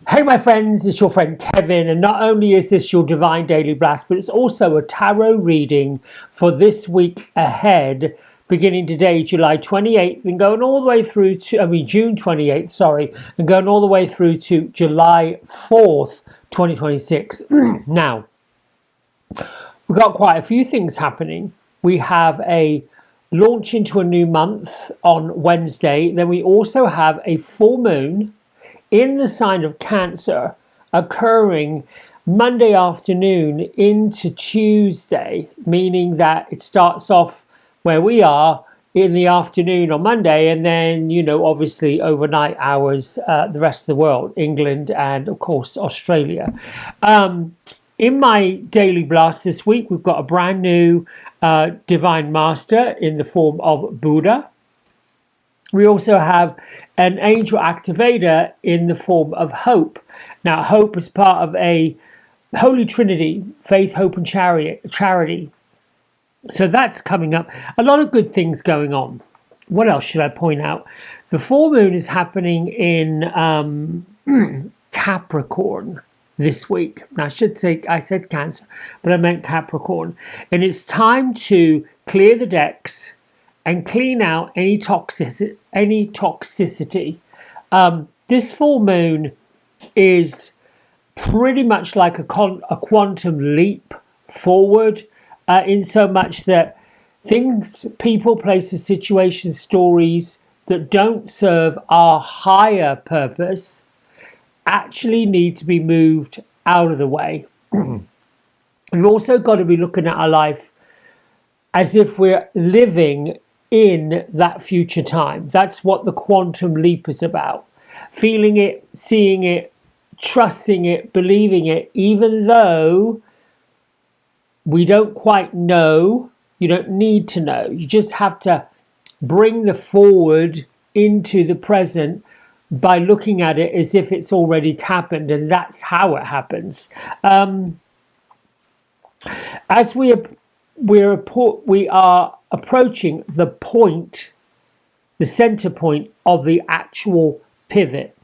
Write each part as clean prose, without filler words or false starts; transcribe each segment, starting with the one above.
Hey my friends, it's your friend Kevin, and not only is this your Divine Daily Blast, but it's also a tarot reading for this week ahead, beginning today, July 28th, and going all the way through to, June 28th, sorry, and going all the way through to July 4th, 2026. Now, we've got quite a few things happening. We have a launch into a new month on Wednesday, then we also have a full moon in the sign of Cancer occurring Monday afternoon into Tuesday, meaning that it starts off where we are in the afternoon on Monday, and then, obviously overnight hours, the rest of the world, England and of course Australia. In my daily blast this week, we've got a brand new divine master in the form of Buddha. We also have an angel activator in the form of Hope. Now, Hope is part of a Holy Trinity, faith, hope, and charity. So that's coming up. A lot of good things going on. What else should I point out? The full moon is happening in Capricorn this week. Now, I said Cancer, but I meant Capricorn. And it's time to clear the decks and clean out any toxicity. This full moon is pretty much like a quantum leap forward, in so much that things, people, places, situations, stories that don't serve our higher purpose actually need to be moved out of the way. We've also got to be looking at our life as if we're living in that future time. That's what the quantum leap is about. Feeling it, seeing it, trusting it, believing it, even though we don't quite know. You don't need to know. You just have to bring the forward into the present by looking at it as if it's already happened, and that's how it happens. As we are approaching the point, the center point of the actual pivot,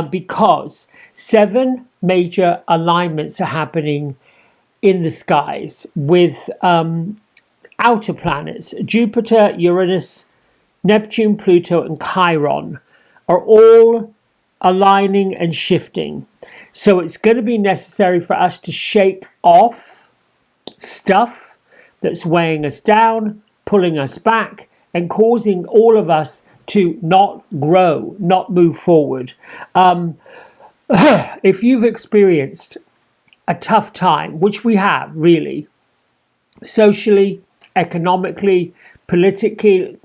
because 7 major alignments are happening in the skies with outer planets. Jupiter, Uranus, Neptune, Pluto, and Chiron are all aligning and shifting. So it's going to be necessary for us to shake off stuff that's weighing us down, pulling us back, and causing all of us to not grow, not move forward. If you've experienced a tough time, which we have really, socially, economically, politically,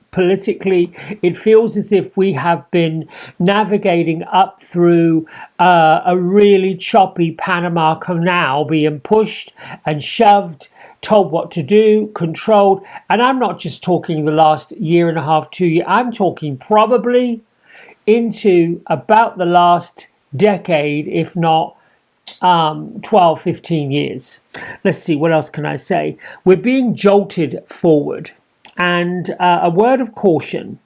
it feels as if we have been navigating up through a really choppy Panama Canal, being pushed and shoved, told what to do, controlled. And I'm not just talking the last year and a half, 2 years. I'm talking probably into about the last decade, if not 12, 15 years. Let's see, what else can I say? We're being jolted forward. And a word of caution.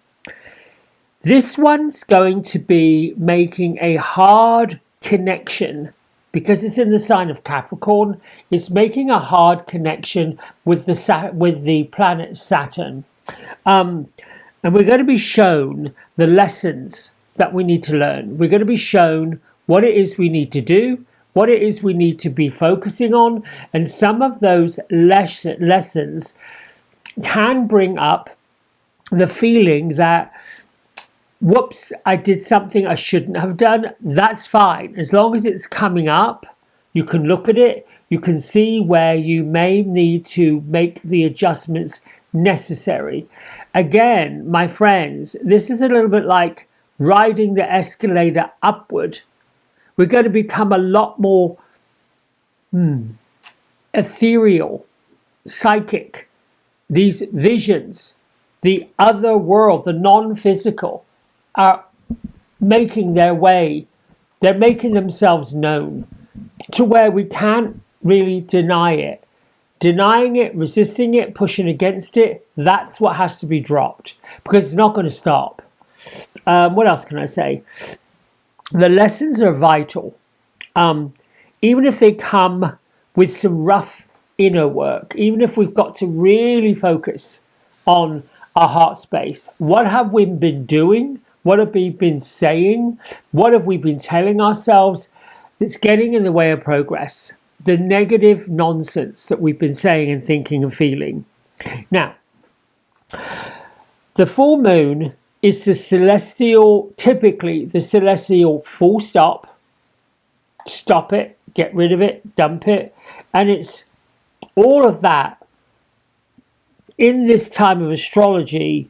This one's going to be making a hard connection, because it's in the sign of Capricorn. It's making a hard connection with the planet Saturn. And we're going to be shown the lessons that we need to learn. We're going to be shown what it is we need to do, what it is we need to be focusing on. And some of those lessons can bring up the feeling that, whoops, I did something I shouldn't have done. That's fine. As long as it's coming up, you can look at it. You can see where you may need to make the adjustments necessary. Again, my friends, this is a little bit like riding the escalator upward. We're going to become a lot more ethereal, psychic. These visions, the other world, the non-physical, are making their way. They're making themselves known to where we can't really deny it. Denying it, resisting it, pushing against it, that's what has to be dropped, because it's not going to stop. What else can I say? The lessons are vital. Even if they come with some rough inner work, even if we've got to really focus on our heart space, what have we been doing? What have we been saying? What have we been telling ourselves that's getting in the way of progress? The negative nonsense that we've been saying and thinking and feeling. Now, the full moon is typically the celestial full stop it, get rid of it, dump it. And it's all of that in this time of astrology.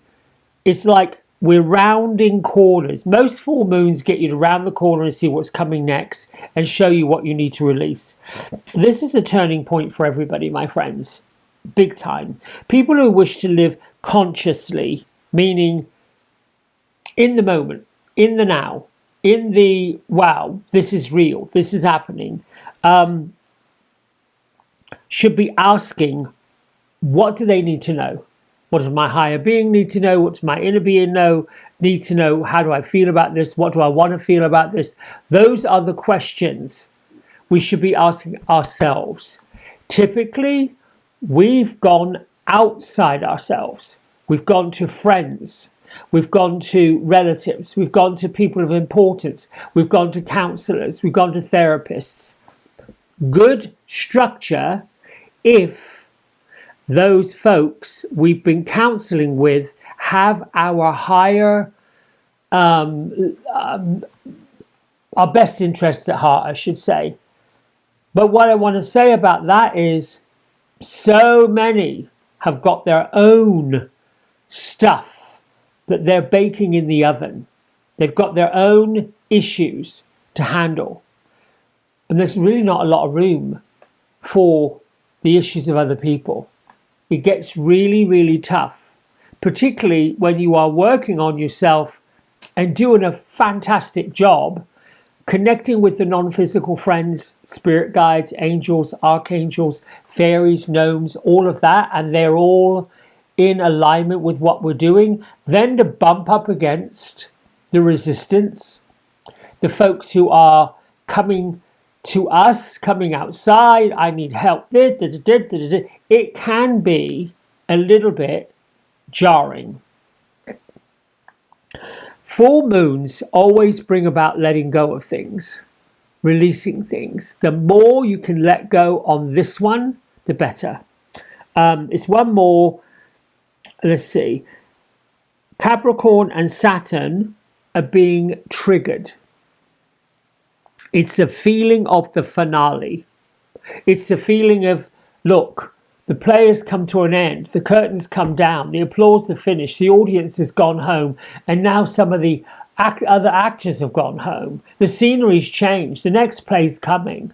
It's like we're rounding corners. Most full moons get you to round the corner and see what's coming next and show you what you need to release. This is a turning point for everybody, my friends. Big time. People who wish to live consciously, meaning in the moment, in the now, in the wow, this is real, this is happening, should be asking, what do they need to know? What does my higher being need to know? What does my inner being need to know? How do I feel about this? What do I want to feel about this? Those are the questions we should be asking ourselves. Typically, we've gone outside ourselves. We've gone to friends. We've gone to relatives. We've gone to people of importance. We've gone to counselors. We've gone to therapists. Good structure if those folks we've been counseling with have our higher, our best interests at heart, I should say. But what I want to say about that is so many have got their own stuff that they're baking in the oven. They've got their own issues to handle. And there's really not a lot of room for the issues of other people. It gets really, really tough, particularly when you are working on yourself and doing a fantastic job connecting with the non-physical friends, spirit guides, angels, archangels, fairies, gnomes, all of that, and they're all in alignment with what we're doing. Then to bump up against the resistance, the folks who are coming to us, coming outside, I need help, it can be a little bit jarring. Full moons always bring about letting go of things, releasing things. The more you can let go on this one, the better. It's one more, let's see, Capricorn and Saturn are being triggered. It's a feeling of the finale. It's a feeling of, look, the players come to an end, the curtains come down, the applause is finished, the audience has gone home, and now some of the other actors have gone home. The scenery's changed, the next play's coming.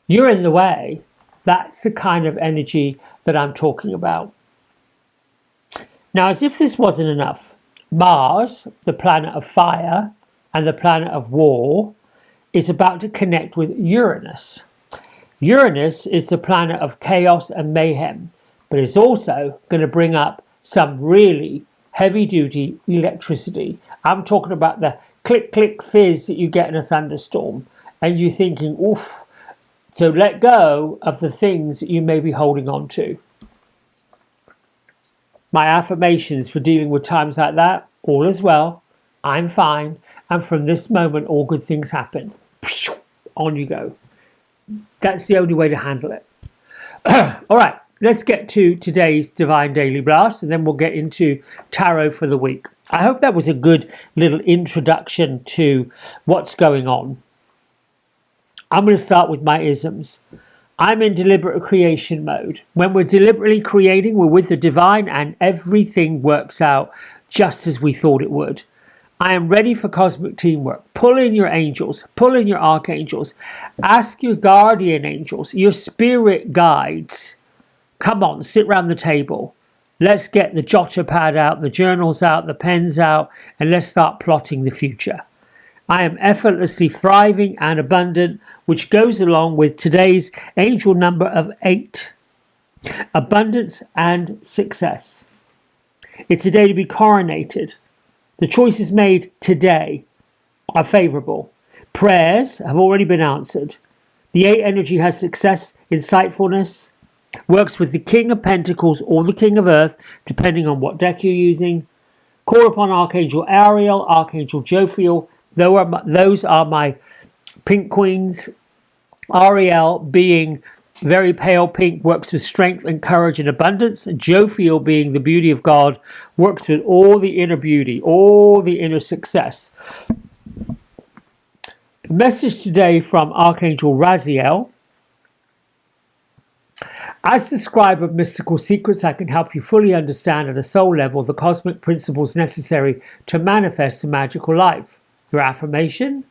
You're in the way. That's the kind of energy that I'm talking about. Now, as if this wasn't enough, Mars, the planet of fire and the planet of war, is about to connect with Uranus. Uranus is the planet of chaos and mayhem, but it's also going to bring up some really heavy-duty electricity. I'm talking about the click, click, fizz that you get in a thunderstorm, and you're thinking, oof. So let go of the things that you may be holding on to. My affirmations for dealing with times like that, all is well, I'm fine, and from this moment all good things happen. On you go. That's the only way to handle it. All right, let's get to today's Divine Daily Blast, and then we'll get into tarot for the week. I hope that was a good little introduction to what's going on. I'm going to start with my isms. I'm in deliberate creation mode. When we're deliberately creating, we're with the divine, and everything works out just as we thought it would. I am ready for cosmic teamwork. Pull in your angels. Pull in your archangels. Ask your guardian angels, your spirit guides. Come on, sit round the table. Let's get the jotter pad out, the journals out, the pens out, and let's start plotting the future. I am effortlessly thriving and abundant, which goes along with today's angel number of 8. Abundance and success. It's a day to be coronated. The choices made today are favourable. Prayers have already been answered. The 8 energy has success, insightfulness, works with the King of Pentacles or the King of Earth, depending on what deck you're using. Call upon Archangel Ariel, Archangel Jophiel. Those are my pink queens. Ariel, being very pale pink, works with strength and courage and abundance. Jophiel, being the beauty of God, works with all the inner beauty, all the inner success. The message today from Archangel Raziel. As the scribe of mystical secrets, I can help you fully understand at a soul level the cosmic principles necessary to manifest a magical life. Your affirmation: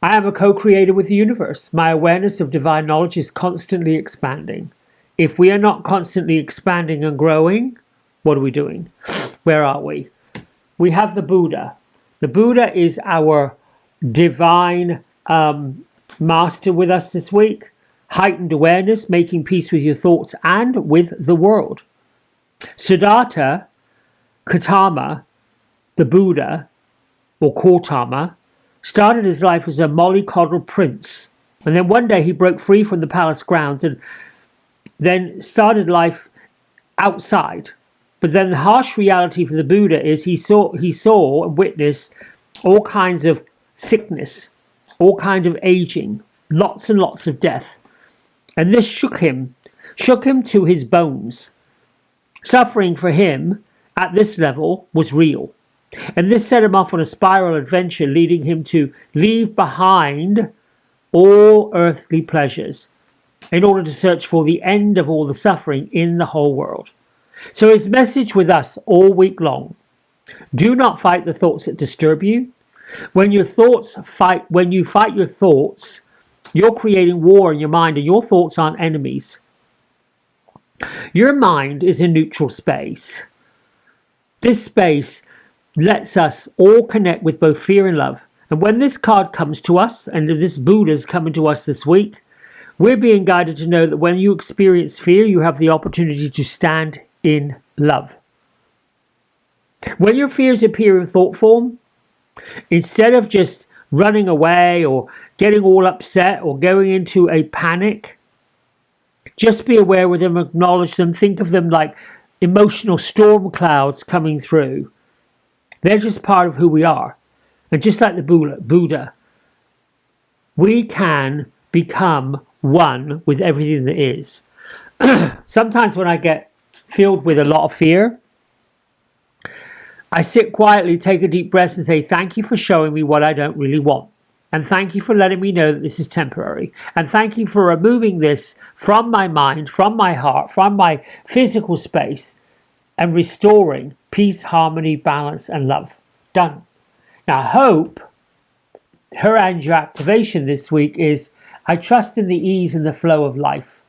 I am a co-creator with the universe. My awareness of divine knowledge is constantly expanding. If we are not constantly expanding and growing, what are we doing? Where are we? We have the Buddha. The Buddha is our divine master with us this week. Heightened awareness, making peace with your thoughts and with the world. Siddhartha Gautama, the Buddha, or Gautama, started his life as a mollycoddled prince. And then one day he broke free from the palace grounds and then started life outside. But then the harsh reality for the Buddha is he saw and witnessed all kinds of sickness, all kinds of aging, lots and lots of death. And this shook him to his bones. Suffering for him at this level was real. And this set him off on a spiral adventure, leading him to leave behind all earthly pleasures in order to search for the end of all the suffering in the whole world. So his message with us all week long: do not fight the thoughts that disturb you. When you fight your thoughts, you're creating war in your mind, and your thoughts aren't enemies. Your mind is a neutral space. This space lets us all connect with both fear and love. And when this card comes to us, and this Buddha's coming to us this week, we're being guided to know that when you experience fear, you have the opportunity to stand in love. When your fears appear in thought form, instead of just running away or getting all upset or going into a panic, just be aware with them, acknowledge them, think of them like emotional storm clouds coming through. They're just part of who we are. And just like the Buddha, we can become one with everything that is. Sometimes when I get filled with a lot of fear, I sit quietly, take a deep breath and say, thank you for showing me what I don't really want. And thank you for letting me know that this is temporary. And thank you for removing this from my mind, from my heart, from my physical space, and restoring peace, harmony, balance, and love. Done. Now, hope, her angel activation this week is, I trust in the ease and the flow of life.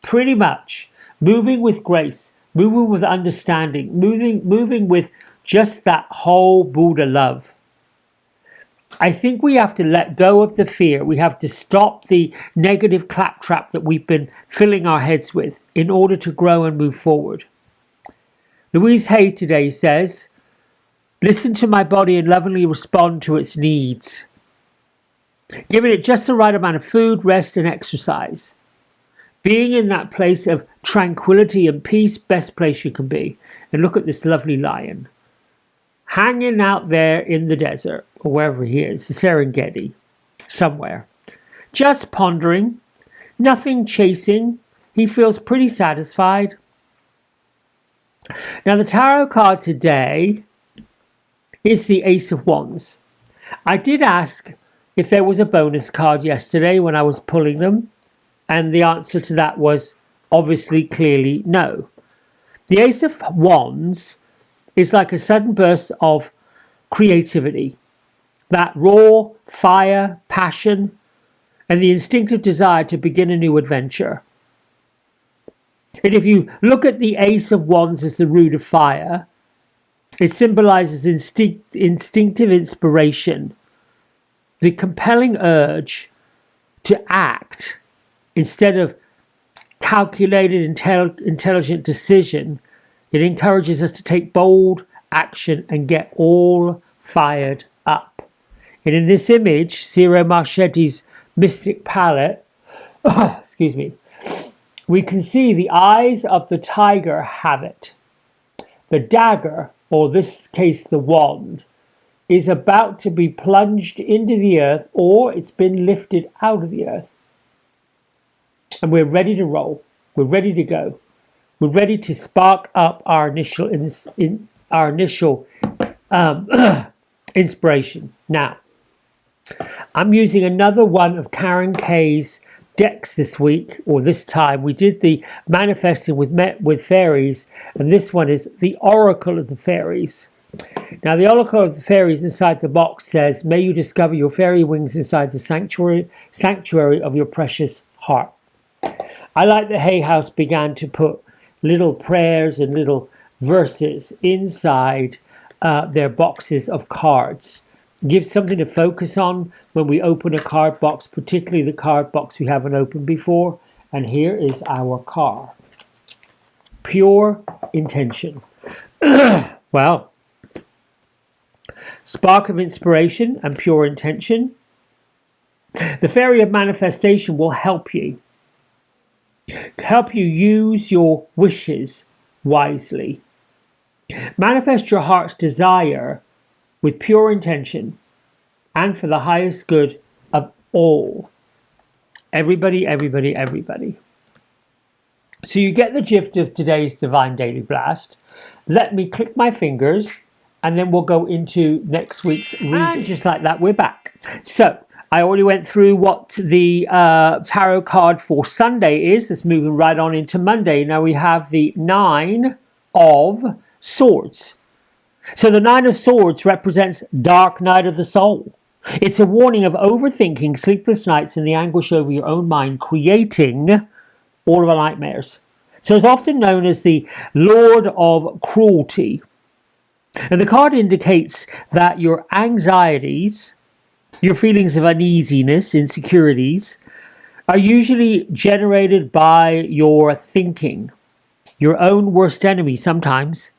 Pretty much moving with grace, moving with understanding, moving with just that whole Buddha love. I think we have to let go of the fear. We have to stop the negative claptrap that we've been filling our heads with in order to grow and move forward. Louise Hay today says, listen to my body and lovingly respond to its needs. Giving it just the right amount of food, rest, and exercise. Being in that place of tranquility and peace, best place you can be. And look at this lovely lion, hanging out there in the desert, or wherever he is, the Serengeti, somewhere. Just pondering, nothing chasing. He feels pretty satisfied. Now the tarot card today is the Ace of Wands. I did ask if there was a bonus card yesterday when I was pulling them, and the answer to that was obviously, clearly, no. The Ace of Wands is like a sudden burst of creativity, that raw fire, passion, and the instinctive desire to begin a new adventure. And if you look at the Ace of Wands as the root of fire, it symbolizes instinctive inspiration, the compelling urge to act instead of calculated, intelligent decision. It encourages us to take bold action and get all fired up. And in this image, Ciro Marchetti's Mystic Palette, excuse me, we can see the eyes of the tiger have it. The dagger, or this case the wand, is about to be plunged into the earth, or it's been lifted out of the earth. And we're ready to roll. We're ready to go. We're ready to spark up our initial inspiration. Now, I'm using another one of Karen Kay's decks this week, or this time. We did the Manifesting with Fairies, and this one is the Oracle of the Fairies. Now, the Oracle of the Fairies inside the box says, may you discover your fairy wings inside the sanctuary of your precious heart. I like that Hay House began to put little prayers and little verses inside their boxes of cards. Give something to focus on when we open a card box, particularly the card box we haven't opened before. And here is our card. Pure intention. Well, spark of inspiration and pure intention. The fairy of manifestation will help you use your wishes wisely. Manifest your heart's desire with pure intention and for the highest good of all. Everybody, everybody, everybody. So you get the gist of today's Divine Daily Blast. Let me click my fingers and then we'll go into next week's reading. And just like that, we're back. So I already went through what the tarot card for Sunday is. That's moving right on into Monday. Now we have the Nine of Swords. So the Nine of Swords represents dark night of the soul. It's a warning of overthinking, sleepless nights, and the anguish over your own mind, creating all of our nightmares. So it's often known as the Lord of Cruelty. And the card indicates that your anxieties, your feelings of uneasiness, insecurities, are usually generated by your thinking, your own worst enemy sometimes.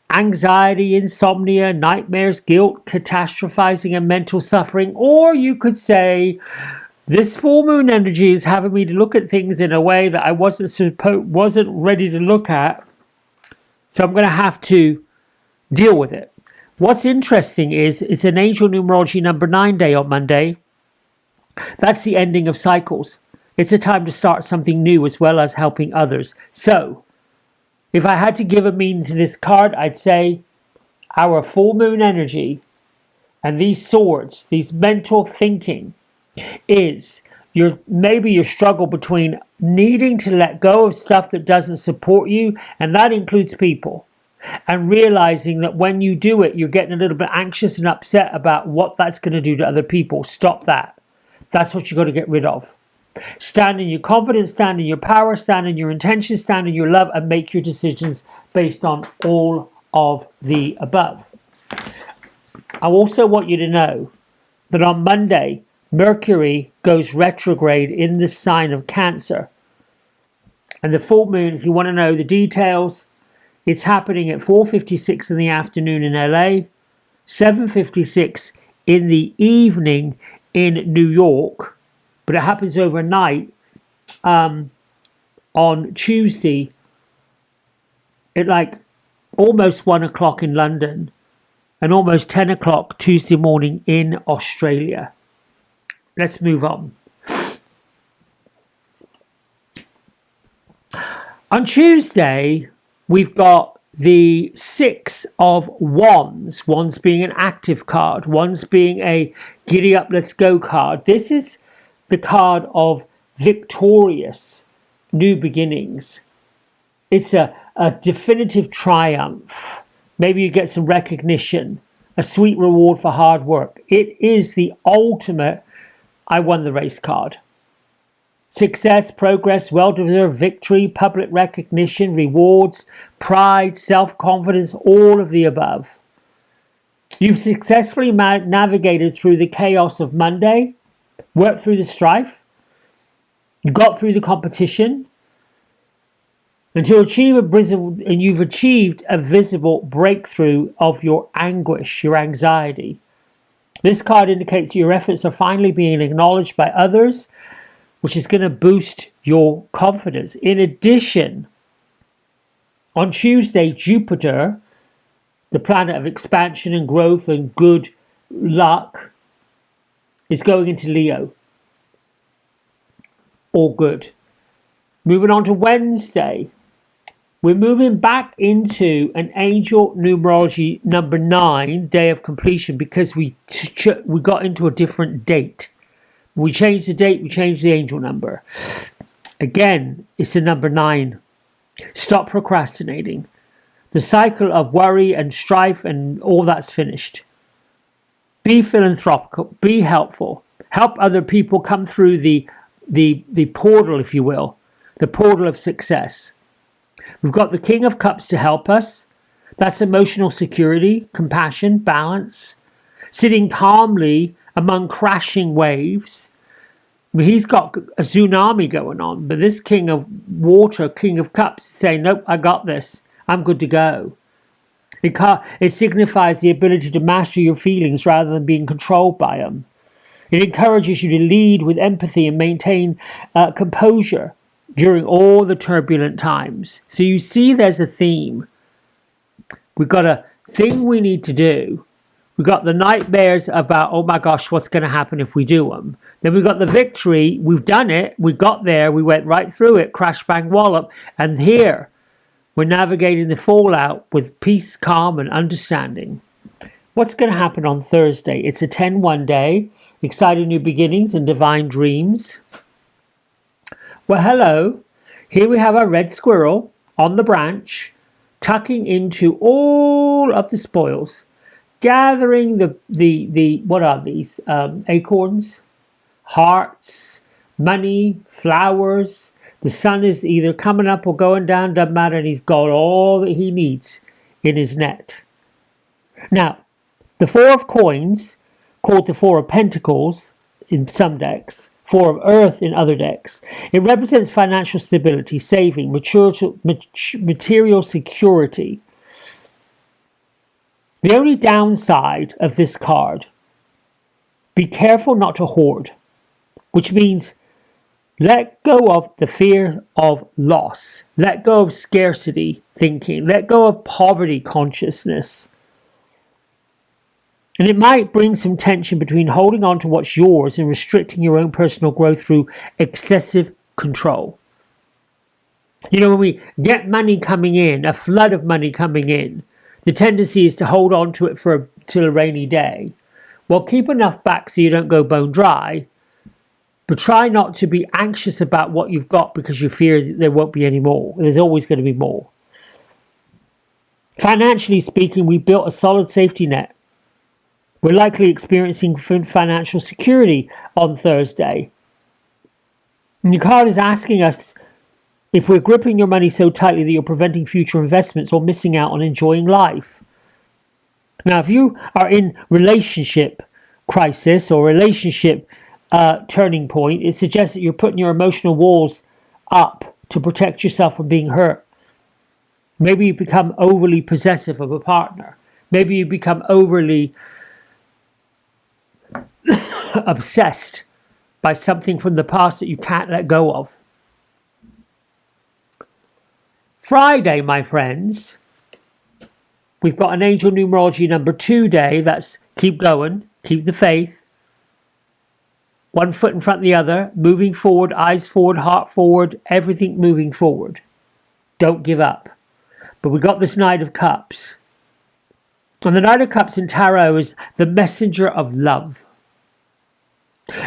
Anxiety, insomnia, nightmares, guilt, catastrophizing, and mental suffering. Or you could say, this full moon energy is having me to look at things in a way that I wasn't ready to look at. So I'm going to have to deal with it. What's interesting is it's an angel numerology number 9 day on Monday. That's the ending of cycles. It's a time to start something new as well as helping others. So, if I had to give a meaning to this card, I'd say our full moon energy and these swords, these mental thinking, is maybe your struggle between needing to let go of stuff that doesn't support you, and that includes people, and realizing that when you do it, you're getting a little bit anxious and upset about what that's going to do to other people. Stop that. That's what you got to get rid of. Stand in your confidence, stand in your power, stand in your intention, stand in your love, and make your decisions based on all of the above. I also want you to know that on Monday, Mercury goes retrograde in the sign of Cancer. And the full moon, if you want to know the details, it's happening at 4:56 in the afternoon in LA, 7:56 in the evening in New York. But it happens overnight on Tuesday at like almost 1 o'clock in London and almost 10 o'clock Tuesday morning in Australia. Let's move on. On Tuesday, we've got the Six of Wands. Wands being an active card. Wands being a giddy up, let's go card. This is the card of victorious new beginnings. It's a definitive triumph. Maybe you get some recognition, a sweet reward for hard work. It is the ultimate I won the race card. Success, progress, well-deserved victory, public recognition, rewards, pride, self-confidence, all of the above. You've successfully navigated through the chaos of Monday, worked through the strife, you got through the competition, and you've achieved a visible breakthrough of your anguish, your anxiety. This card indicates your efforts are finally being acknowledged by others, which is going to boost your confidence. In addition, on Tuesday, Jupiter, the planet of expansion and growth and good luck, is going into Leo. All good. Moving on to Wednesday, we're moving back into an angel numerology number 9, day of completion, because we got into a different date. We changed the date, we changed the angel number. Again, it's the number 9. Stop procrastinating. The cycle of worry and strife and all that's finished. Be philanthropical, be helpful. Help other people come through the portal, if you will, the portal of success. We've got the King of Cups to help us. That's emotional security, compassion, balance, sitting calmly among crashing waves. I mean, he's got a tsunami going on, but this King of Water, King of Cups, is saying, nope, I got this. I'm good to go. It signifies the ability to master your feelings rather than being controlled by them. It encourages you to lead with empathy and maintain composure during all the turbulent times. So you see there's a theme. We've got a thing we need to do. We've got the nightmares about, oh my gosh, what's going to happen if we do them? Then we've got the victory. We've done it. We got there. We went right through it. Crash, bang, wallop. And here, we're navigating the fallout with peace, calm, and understanding. What's going to happen on Thursday? It's a 10-1 day. Exciting new beginnings and divine dreams. Well, hello. Here we have our red squirrel on the branch, tucking into all of the spoils, gathering the what are these? Acorns, hearts, money, flowers. The sun is either coming up or going down, doesn't matter, and he's got all that he needs in his net. Now, the Four of Coins, called the Four of Pentacles in some decks, Four of Earth in other decks. It represents financial stability, saving, material security. The only downside of this card, be careful not to hoard, which means let go of the fear of loss. Let go of scarcity thinking. Let go of poverty consciousness. And it might bring some tension between holding on to what's yours and restricting your own personal growth through excessive control. You know, when we get money coming in, a flood of money coming in, the tendency is to hold on to it till a rainy day. Well, keep enough back so you don't go bone dry, but try not to be anxious about what you've got because you fear that there won't be any more. There's always going to be more. Financially speaking, we built a solid safety net. We're likely experiencing financial security on Thursday. And the card is asking us if we're gripping your money so tightly that you're preventing future investments or missing out on enjoying life. Now, if you are in relationship crisis or relationship turning point, it suggests that you're putting your emotional walls up to protect yourself from being hurt. Maybe you become overly possessive of a partner. Maybe you become overly obsessed by something from the past that you can't let go of. Friday, my friends, we've got an angel numerology number 2 day. That's keep going, keep the faith. One foot in front of the other, moving forward, eyes forward, heart forward, everything moving forward. Don't give up. But we got this Knight of Cups. And the Knight of Cups in Tarot is the messenger of love.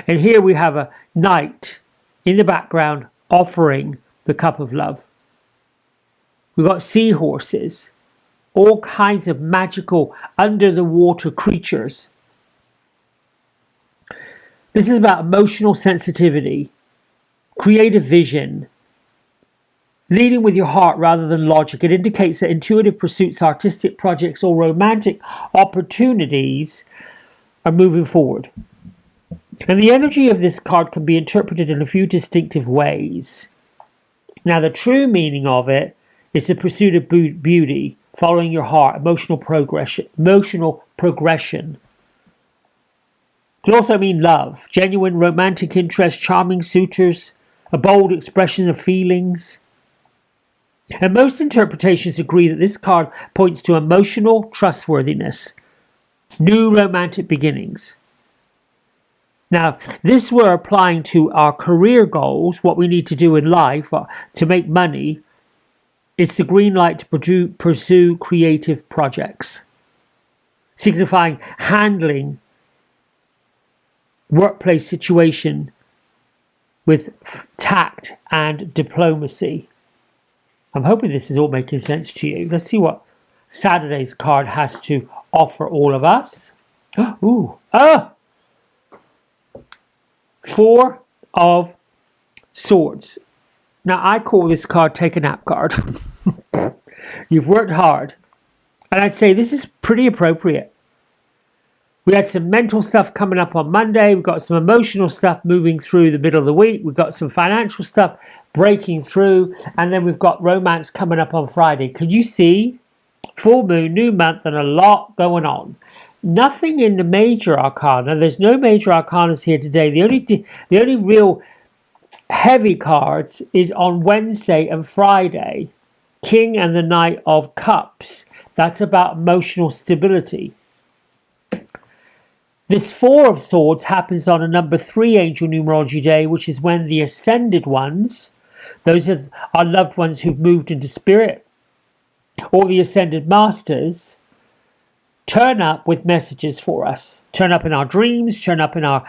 And here we have a knight in the background offering the cup of love. We've got seahorses, all kinds of magical under the water creatures. This is about emotional sensitivity, creative vision, leading with your heart rather than logic. It indicates that intuitive pursuits, artistic projects, or romantic opportunities are moving forward. And the energy of this card can be interpreted in a few distinctive ways. Now, the true meaning of it is the pursuit of beauty, following your heart, emotional progression. Could also mean love, genuine romantic interest, charming suitors, a bold expression of feelings. And most interpretations agree that this card points to emotional trustworthiness, new romantic beginnings. Now, this we're applying to our career goals, what we need to do in life to make money. It's the green light to pursue creative projects, signifying handling workplace situation with tact and diplomacy. I'm hoping this is all making sense to you. Let's see what Saturday's card has to offer all of us. Ooh, Four of Swords. Now, I call this card Take a Nap card. You've worked hard. And I'd say this is pretty appropriate. We had some mental stuff coming up on Monday. We've got some emotional stuff moving through the middle of the week. We've got some financial stuff breaking through. And then we've got romance coming up on Friday. Could you see? Full moon, new month, and a lot going on. Nothing in the major arcana. There's no major arcanas here today. The only real heavy cards is on Wednesday and Friday. King and the Knight of Cups. That's about emotional stability. This Four of Swords happens on a number 3 angel numerology day, which is when the ascended ones, those are our loved ones who've moved into spirit, or the ascended masters, turn up with messages for us. Turn up in our dreams, turn up in our...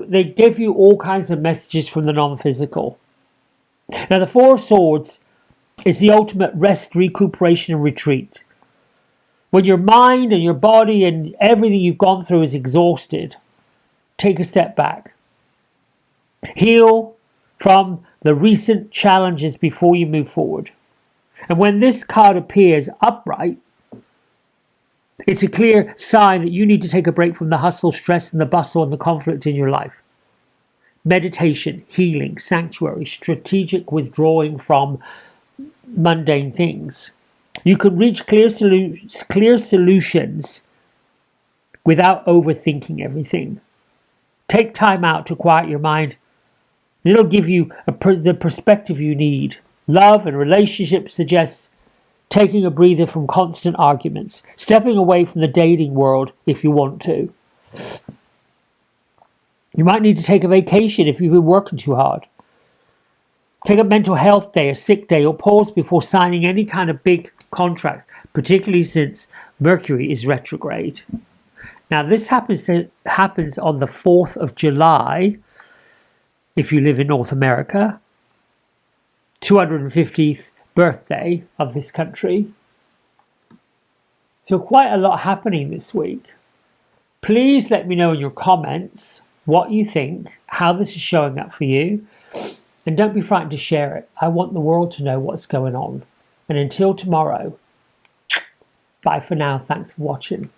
they give you all kinds of messages from the non-physical. Now, the Four of Swords is the ultimate rest, recuperation, and retreat. When your mind and your body and everything you've gone through is exhausted, take a step back. Heal from the recent challenges before you move forward. And when this card appears upright, it's a clear sign that you need to take a break from the hustle, stress, and the bustle and the conflict in your life. Meditation, healing, sanctuary, strategic withdrawing from mundane things. You can reach clear solutions without overthinking everything. Take time out to quiet your mind. It'll give you the perspective you need. Love and relationships suggests taking a breather from constant arguments, stepping away from the dating world if you want to. You might need to take a vacation if you've been working too hard. Take a mental health day, a sick day, or pause before signing any kind of big contracts, particularly since Mercury is retrograde. Now, this happens on the 4th of July, if you live in North America, 250th birthday of this country. So quite a lot happening this week. Please let me know in your comments what you think, how this is showing up for you, and don't be frightened to share it. I want the world to know what's going on. And until tomorrow, bye for now. Thanks for watching.